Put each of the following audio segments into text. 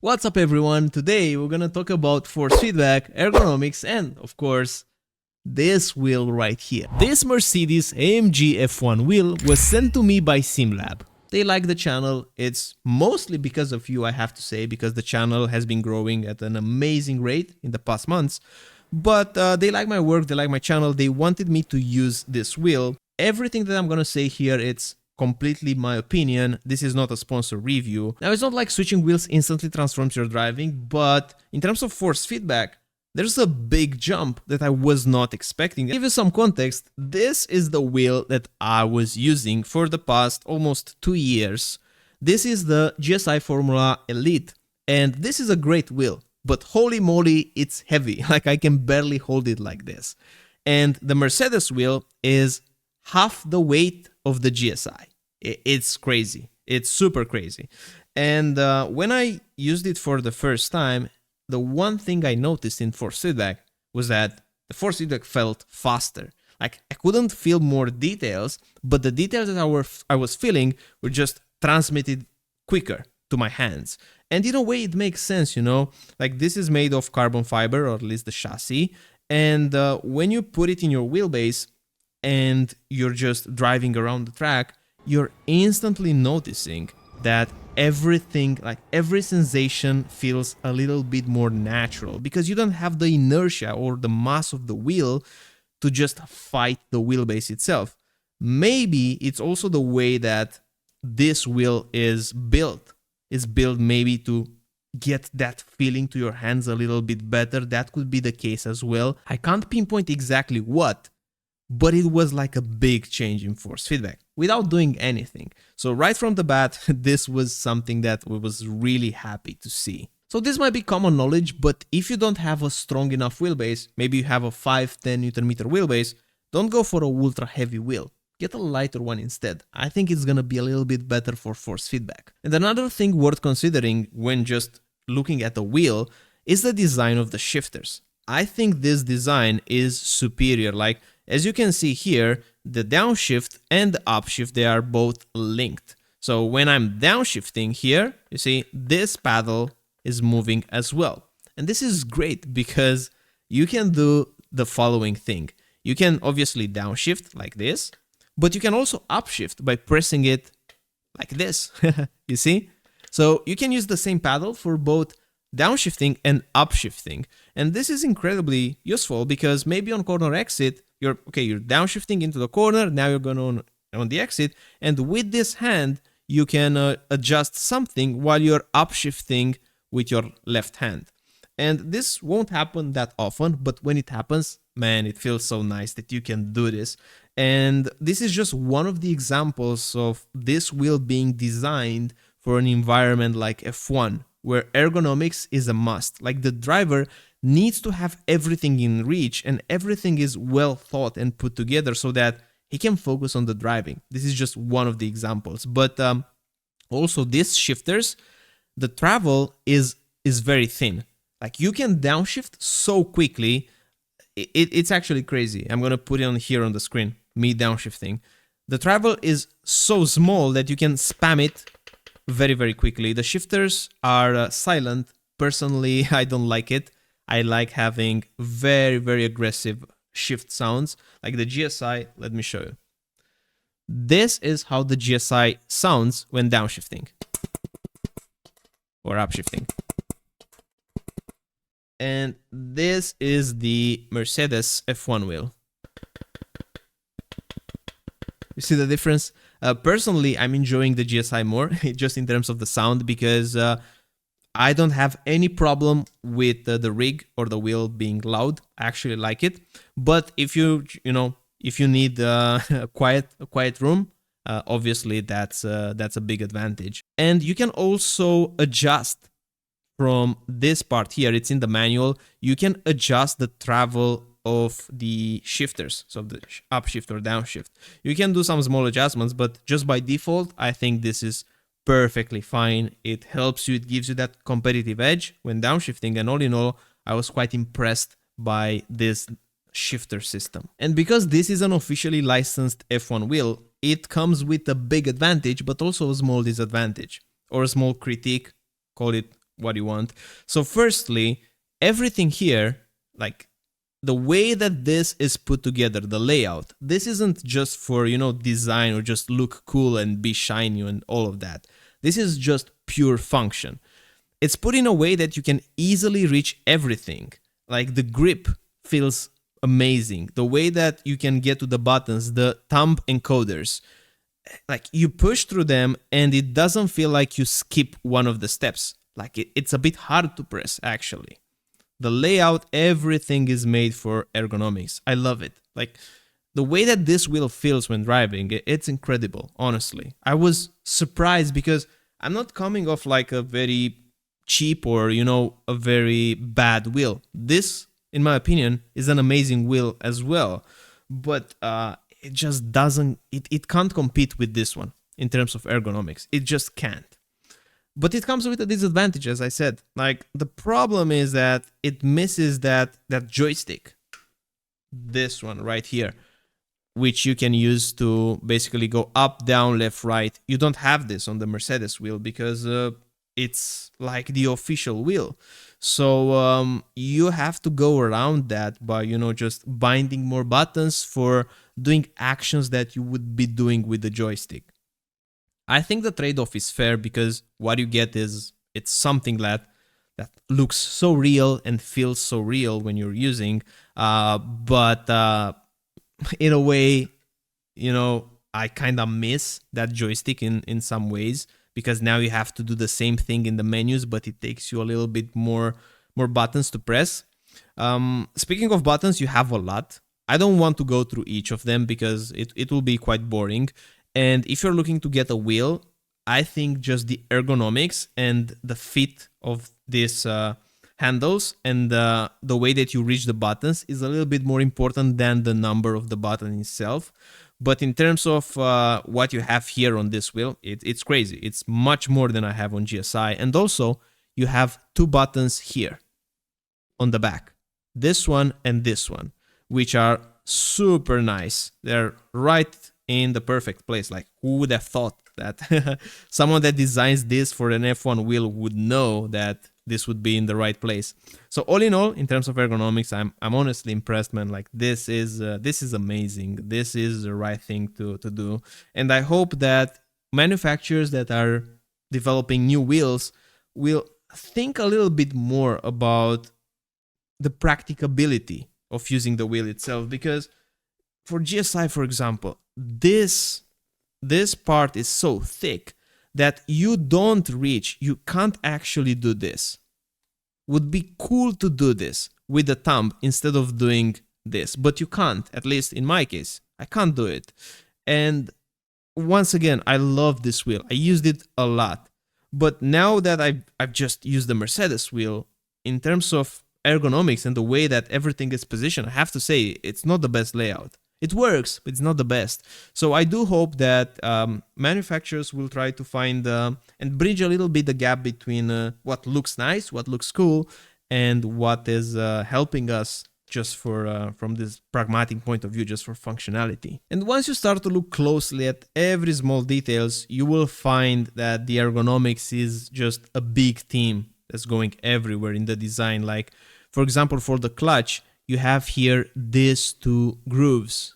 What's up everyone? Today we're gonna talk about force feedback, ergonomics, and of course, this wheel right here. This Mercedes AMG F1 wheel was sent to me by Sim-Lab. They like the channel. It's mostly because of you, I have to say, because the channel has been growing at an amazing rate in the past months. But they like my work, they like my channel, they wanted me to use this wheel. Everything that I'm gonna say here, it's completely my opinion. This is not a sponsor review. Now, it's not like switching wheels instantly transforms your driving, but in terms of force feedback, there's a big jump that I was not expecting. To give you some context, this is the wheel that I was using for the past almost 2 years. This is the GSI Formula Elite, and this is a great wheel, but holy moly, it's heavy. Like, I can barely hold it like this. And the Mercedes wheel is half the weight of the GSI. It's crazy. It's super crazy. And when I used it for the first time, the one thing I noticed in force feedback was that the force feedback felt faster. Like, I couldn't feel more details, but the details that I was feeling were just transmitted quicker to my hands. And in a way, it makes sense, you know? Like, this is made of carbon fiber, or at least the chassis. And when you put it in your wheelbase and you're just driving around the track, you're instantly noticing that everything, like every sensation, feels a little bit more natural because you don't have the inertia or the mass of the wheel to just fight the wheelbase itself. Maybe it's also the way that this wheel is built. It's built maybe to get that feeling to your hands a little bit better. That could be the case as well. I can't pinpoint exactly what, but it was like a big change in force feedback without doing anything. So right from the bat, this was something that we was really happy to see. So this might be common knowledge, but if you don't have a strong enough wheelbase, maybe you have a 5-10 Newton meter wheelbase, don't go for a ultra heavy wheel. Get a lighter one instead. I think it's gonna be a little bit better for force feedback. And another thing worth considering when just looking at the wheel is the design of the shifters. I think this design is superior. Like, as you can see here, the downshift and the upshift, they are both linked. So when I'm downshifting here, you see this paddle is moving as well. And this is great because you can do the following thing. You can obviously downshift like this, but you can also upshift by pressing it like this, you see? So you can use the same paddle for both downshifting and upshifting. And this is incredibly useful because maybe on corner exit, you're downshifting into the corner, now you're going on the exit, and with this hand, you can adjust something while you're upshifting with your left hand. And this won't happen that often, but when it happens, man, it feels so nice that you can do this. And this is just one of the examples of this wheel being designed for an environment like F1, where ergonomics is a must. Like, the driver needs to have everything in reach and everything is well thought and put together so that he can focus on the driving. This is just one of the examples. But also these shifters, the travel is very thin. Like, you can downshift so quickly. It's actually crazy. I'm going to put it on here on the screen, me downshifting. The travel is so small that you can spam it very, very quickly. The shifters are silent. Personally, I don't like it. I like having very, very aggressive shift sounds. Like the GSI, let me show you. This is how the GSI sounds when downshifting or upshifting. And this is the Mercedes F1 wheel. You see the difference? Personally, I'm enjoying the GSI more, just in terms of the sound, because I don't have any problem with the rig or the wheel being loud. I actually like it. But if you need a quiet room, obviously that's a big advantage. And you can also adjust from this part here. It's in the manual. You can adjust the travel of the shifters, so the upshift or downshift. You can do some small adjustments, but just by default, I think this is perfectly fine. It helps you, it gives you that competitive edge when downshifting, and all in all, I was quite impressed by this shifter system. And because this is an officially licensed F1 wheel, it comes with a big advantage, but also a small disadvantage, or a small critique, call it what you want. So firstly, everything here, like the way that this is put together, the layout, this isn't just for, design or just look cool and be shiny and all of that. This is just pure function. It's put in a way that you can easily reach everything. Like the grip feels amazing. The way that you can get to the buttons, the thumb encoders, like you push through them and it doesn't feel like you skip one of the steps. Like it's a bit hard to press actually. The layout, everything is made for ergonomics. I love it. Like the way that this wheel feels when driving, it's incredible, honestly. I was surprised because I'm not coming off like a very cheap or, a very bad wheel. This, in my opinion, is an amazing wheel as well. But it just doesn't, it can't compete with this one in terms of ergonomics. It just can't. But it comes with a disadvantage, as I said. Like, the problem is that it misses that joystick. This one right here, which you can use to basically go up, down, left, right. You don't have this on the Mercedes wheel because it's like the official wheel. So you have to go around that by, just binding more buttons for doing actions that you would be doing with the joystick. I think the trade-off is fair because what you get is it's something that looks so real and feels so real when you're using, but in a way, I kind of miss that joystick in some ways because now you have to do the same thing in the menus, but it takes you a little bit more buttons to press. Speaking of buttons, you have a lot. I don't want to go through each of them because it will be quite boring. And if you're looking to get a wheel, I think just the ergonomics and the fit of these handles and the way that you reach the buttons is a little bit more important than the number of the button itself. But in terms of what you have here on this wheel, it's crazy. It's much more than I have on GSI. And also, you have two buttons here on the back. This one and this one, which are super nice. They're right in the perfect place. Like, who would have thought that someone that designs this for an F1 wheel would know that this would be in the right place? So all in all, in terms of ergonomics, I'm honestly impressed, man. Like this is amazing. This is the right thing to do, and I hope that manufacturers that are developing new wheels will think a little bit more about the practicability of using the wheel itself, because for GSI, for example, this part is so thick that you can't actually do this. Would be cool to do this with the thumb instead of doing this, but you can't, at least in my case. I can't do it. And once again, I love this wheel. I used it a lot. But now that I've just used the Mercedes wheel, in terms of ergonomics and the way that everything is positioned, I have to say it's not the best layout. It works, but it's not the best. So I do hope that manufacturers will try to find and bridge a little bit the gap between what looks nice, what looks cool, and what is helping us just for from this pragmatic point of view, just for functionality. And once you start to look closely at every small details, you will find that the ergonomics is just a big theme that's going everywhere in the design. Like, for example, for the clutch, you have here these two grooves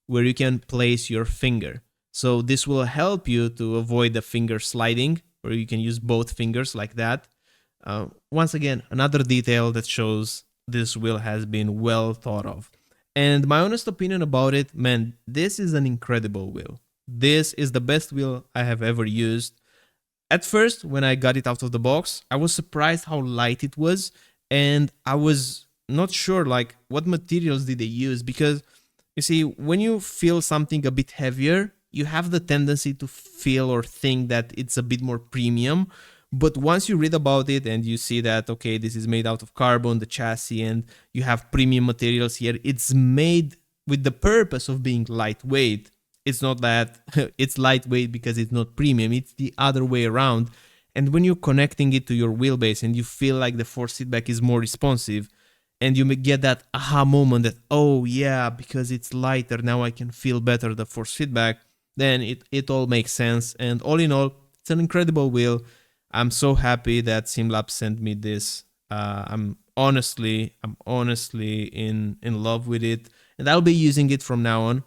where you can place your finger. So this will help you to avoid the finger sliding, or you can use both fingers like that. Once again, another detail that shows this wheel has been well thought of. And my honest opinion about it, man, this is an incredible wheel. This is the best wheel I have ever used. At first, when I got it out of the box, I was surprised how light it was, and I was not sure like what materials did they use, because you see, when you feel something a bit heavier, you have the tendency to feel or think that it's a bit more premium. But once you read about it and you see that, okay, this is made out of carbon, the chassis, and you have premium materials here, it's made with the purpose of being lightweight. It's not that it's lightweight because it's not premium, it's the other way around. And when you're connecting it to your wheelbase and you feel like the force feedback is more responsive, and you may get that aha moment that, oh yeah, because it's lighter, now I can feel better the force feedback, then it all makes sense. And all in all, it's an incredible wheel. I'm so happy that Sim-Lab sent me this. I'm honestly in love with it, and I'll be using it from now on.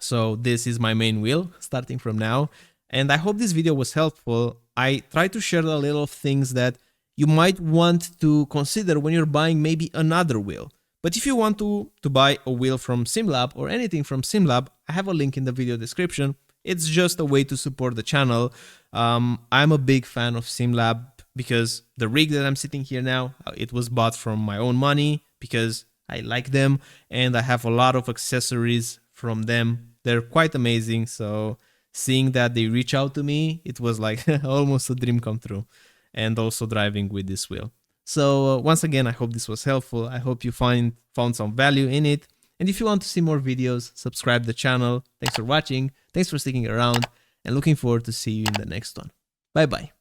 So this is my main wheel starting from now. And I hope this video was helpful. I try to share a little things that you might want to consider when you're buying maybe another wheel. But if you want to buy a wheel from Sim-Lab or anything from Sim-Lab, I have a link in the video description. It's just a way to support the channel. I'm a big fan of Sim-Lab because the rig that I'm sitting here now, it was bought from my own money because I like them, and I have a lot of accessories from them. They're quite amazing, so seeing that they reach out to me, it was like almost a dream come true. And also driving with this wheel. So once again, I hope this was helpful. I hope you found some value in it. And if you want to see more videos, subscribe to the channel. Thanks for watching. Thanks for sticking around, and looking forward to see you in the next one. Bye bye.